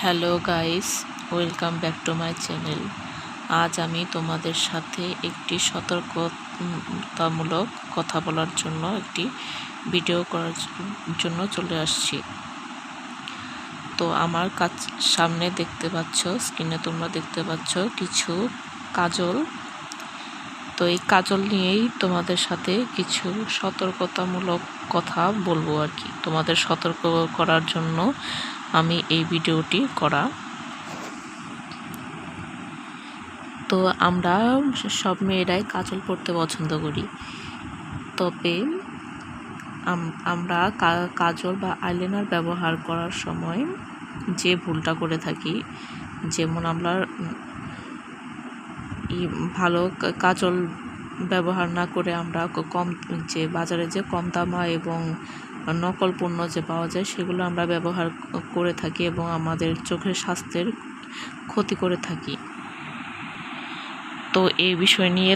Hello guys, welcome back to my channel. আজ আমি তোমাদের সাথে একটি সতর্কতামূলক কথা বলার জন্য একটি ভিডিও করার জন্য চলে আসছি। তো আমার সামনে দেখতে পাচ্ছ, স্ক্রিনে তোমরা দেখতে পাচ্ছ কিছু কাজল। তো এই কাজল নিয়েই তোমাদের সাথে কিছু সতর্কতামূলক কথা বলবো আর কি। তোমাদের সতর্ক করার জন্য আমি এই ভিডিওটি করা। তো আমরা সব মেয়েরাই কাজল পরতে পছন্দ করি, তবে আমরা কাজল বা আইলাইনার ব্যবহার করার সময় যে ভুলটা করে থাকি, যেমন আমরা ভালো কাজল ব্যবহার না করে আমরা যে বাজারে যে কম দামা এবং নকল পণ্য যে পাওয়া যায় সেগুলো আমরা ব্যবহার করে থাকি এবং আমাদের চোখের স্বাস্থ্যের ক্ষতি করে থাকি। তো এই বিষয় নিয়ে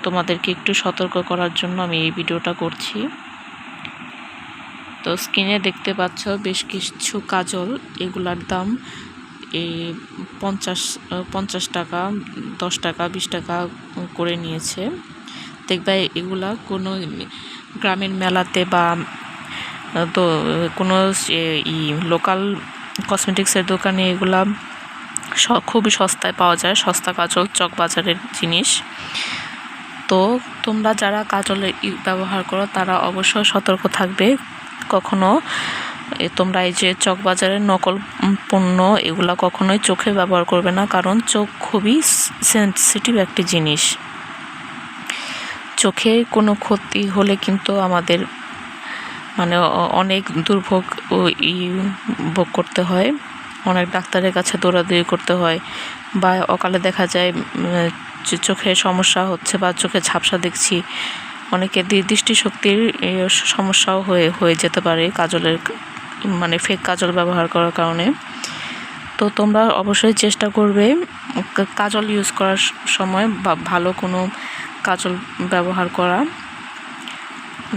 তোমাদেরকে একটু সতর্ক করার জন্য আমি এই ভিডিওটা করছি। তো স্ক্রিনে দেখতে পাচ্ছ বেশ কিছু কাজল, এগুলার দাম এই 50 টাকা, 10 টাকা, 20 টাকা করে নিয়েছে। দেখবে এগুলা কোনো গ্রামের মেলাতে বা তো কোনো লোকাল কসমেটিক্সের দোকানে এগুলা খুবই সস্তায় পাওয়া যায়, সস্তা কাজল, চক বাজারের জিনিস। তো তোমরা যারা কাজল ব্যবহার করো তারা অবশ্যই সতর্ক থাকবে। কখনো তোমরা এই যে চক বাজারের নকল পণ্য এগুলা কখনোই চোখে ব্যবহার করবে না, কারণ চোখ খুবই সেন্সিটিভ একটি জিনিস। চোখে কোনো ক্ষতি হলে কিন্তু আমাদের অনেক দুর্ভোগ ভোগ করতে হয়, অনেক ডাক্তারের কাছে দৌড়াদৌড়ি করতে হয়, বা অকালে দেখা যায় চোখে সমস্যা হচ্ছে বা চোখে ঝাপসা দেখছি। অনেকের দৃষ্টিশক্তির সমস্যাও হয়ে যেতে পারে কাজলের ফেক কাজল ব্যবহার করার কারণে। তো তোমরা অবশ্যই চেষ্টা করবে কাজল ইউজ করার সময় বা ভালো কোনো কাজল ব্যবহার করা,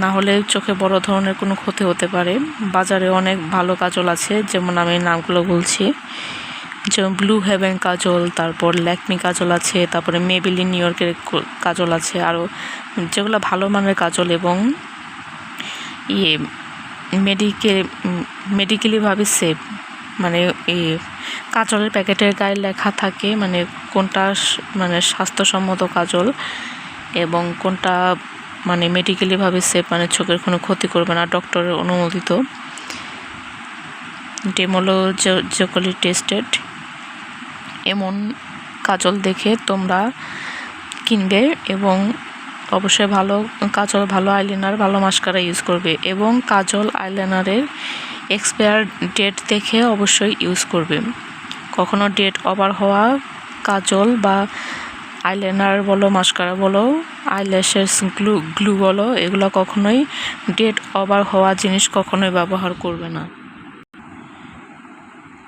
না হলে চোখে বড় ধরনের কোনো ক্ষতি হতে পারে। বাজারে অনেক ভালো কাজল আছে, যেমন আমি নামগুলো বলছি, যেমন ব্লু হেভেন কাজল, তারপর ল্যাকমি কাজল আছে, তারপরে মেবেলিন নিউ ইয়র্কের কাজল আছে, আরও যেগুলো ভালো মানের কাজল এবং মেডিকেলিভাবে সেফ। এই কাজলের প্যাকেটের গায়ে লেখা থাকে কোনটা স্বাস্থ্যসম্মত কাজল এবং কোনটা মেডিকেলিভাবে সেফ, চোখের কোনো ক্ষতি করবে না, ডক্টরের অনুমোদিত, ডেমোলজিক্যালি টেস্টেড। এমন কাজল দেখে তোমরা কিনবে এবং অবশ্যই ভালো কাজল, ভালো আইলাইনার, ভালো মাস্কারা ইউজ করবে এবং কাজল আইলাইনারের এক্সপায়ার ডেট দেখে অবশ্যই ইউজ করবে। কখনো ডেট ওভার হওয়া কাজল বা আইলাইনার বলো, মাস্কারা বলো, আইল্যাশেস গ্লু বলো, এগুলো কখনোই ডেট ওভার হওয়া জিনিস কখনোই ব্যবহার করবে না।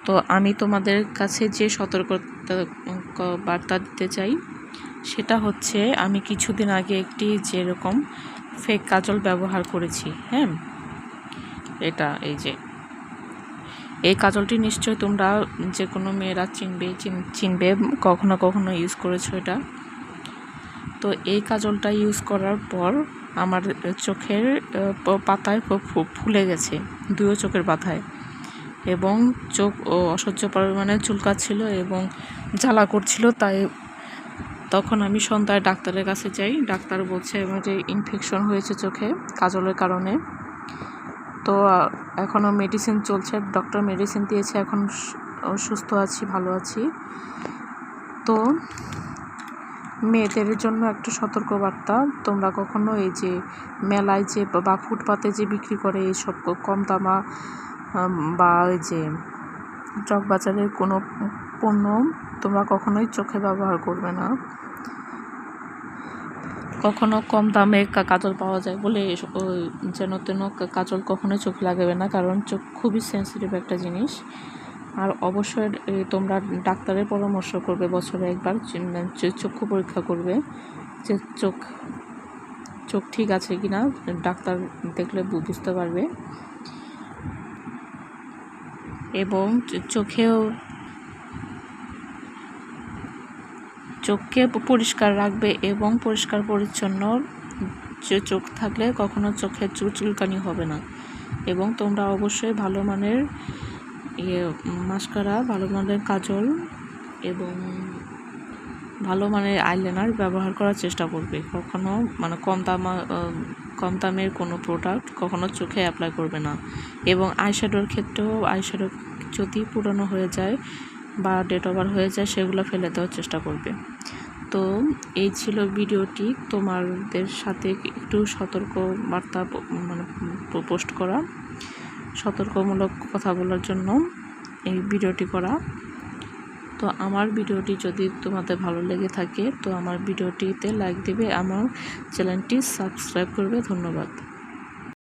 তো আমি তোমাদের কাছে যে সতর্কতা বার্তা দিতে চাই সেটা হচ্ছে, আমি কিছুদিন আগে একটি যেরকম ফেক কাজল ব্যবহার করেছি। এই কাজলটি নিশ্চয় তোমরা যে কোনো মেয়েরা চিনবে, কখনো কখনো ইউজ করেছো এটা। তো এই কাজলটা ইউজ করার পর আমার চোখের পাতায় ফুলে গেছে, দুই চোখের পাতায়, এবং চোখ অসহ্য পরিমাণে চুলকাচ্ছিল এবং জ্বালা করছিল। তখন আমি সন্ধ্যায় ডাক্তারের কাছে যাই। ডাক্তার বলছে যে ইনফেকশন হয়েছে চোখে কাজলের কারণে। তো এখনও মেডিসিন চলছে, ডক্টর মেডিসিন দিয়েছে, এখন সুস্থ আছি, ভালো আছি। তো মেয়েদের জন্য একটা সতর্কবার্তা, তোমরা কখনো এই যে মেলায় যে বা ফুটপাতে যে বিক্রি করে এইসব কম দামা বা ওই যে চক বাজারের কোনো পণ্য তোমরা কখনোই চোখে ব্যবহার করবে না। কখনো কম দামে কাজল পাওয়া যায় বলে যেন তেন কাজল কখনোই চোখে লাগাবে না, কারণ চোখ খুবই সেন্সিটিভ একটা জিনিস। আর অবশ্যই তোমরা ডাক্তারের পরামর্শ করবে, বছরে একবার চক্ষু পরীক্ষা করবে যে চোখ ঠিক আছে কিনা, ডাক্তার দেখলে বুঝতে পারবে। এবং চোখকে পরিষ্কার রাখবে এবং পরিষ্কার পরিচ্ছন্ন চোখ থাকলে কখনো চোখের চুলকানি হবে না। এবং তোমরা অবশ্যই ভালো মানের মাস্কারা, ভালো মানের কাজল এবং ভালো মানের আইলাইনার ব্যবহার করার চেষ্টা করবে। কখনো মানে কম দামের কোনো প্রোডাক্ট কখনো চোখে অ্যাপ্লাই করবে না। এবং আইশ্যাডোর ক্ষেত্রেও আইশ্যাডো যদি পুরনো হয়ে যায় বা ডেট ওভার হয়ে যায় সেগুলো ফেলে দেওয়ার চেষ্টা করবে। তো এই ছিল ভিডিওটি, তোমাদের সাথে একটু সতর্ক বার্তা মানে পোস্ট করা, সতর্কমূলক কথা বলার জন্য এই ভিডিওটি করা। তো আমার ভিডিওটি যদি তোমাদের ভালো লেগে থাকে তো আমার ভিডিওটিতে লাইক দেবে, আমার চ্যানেলটি সাবস্ক্রাইব করবে। ধন্যবাদ।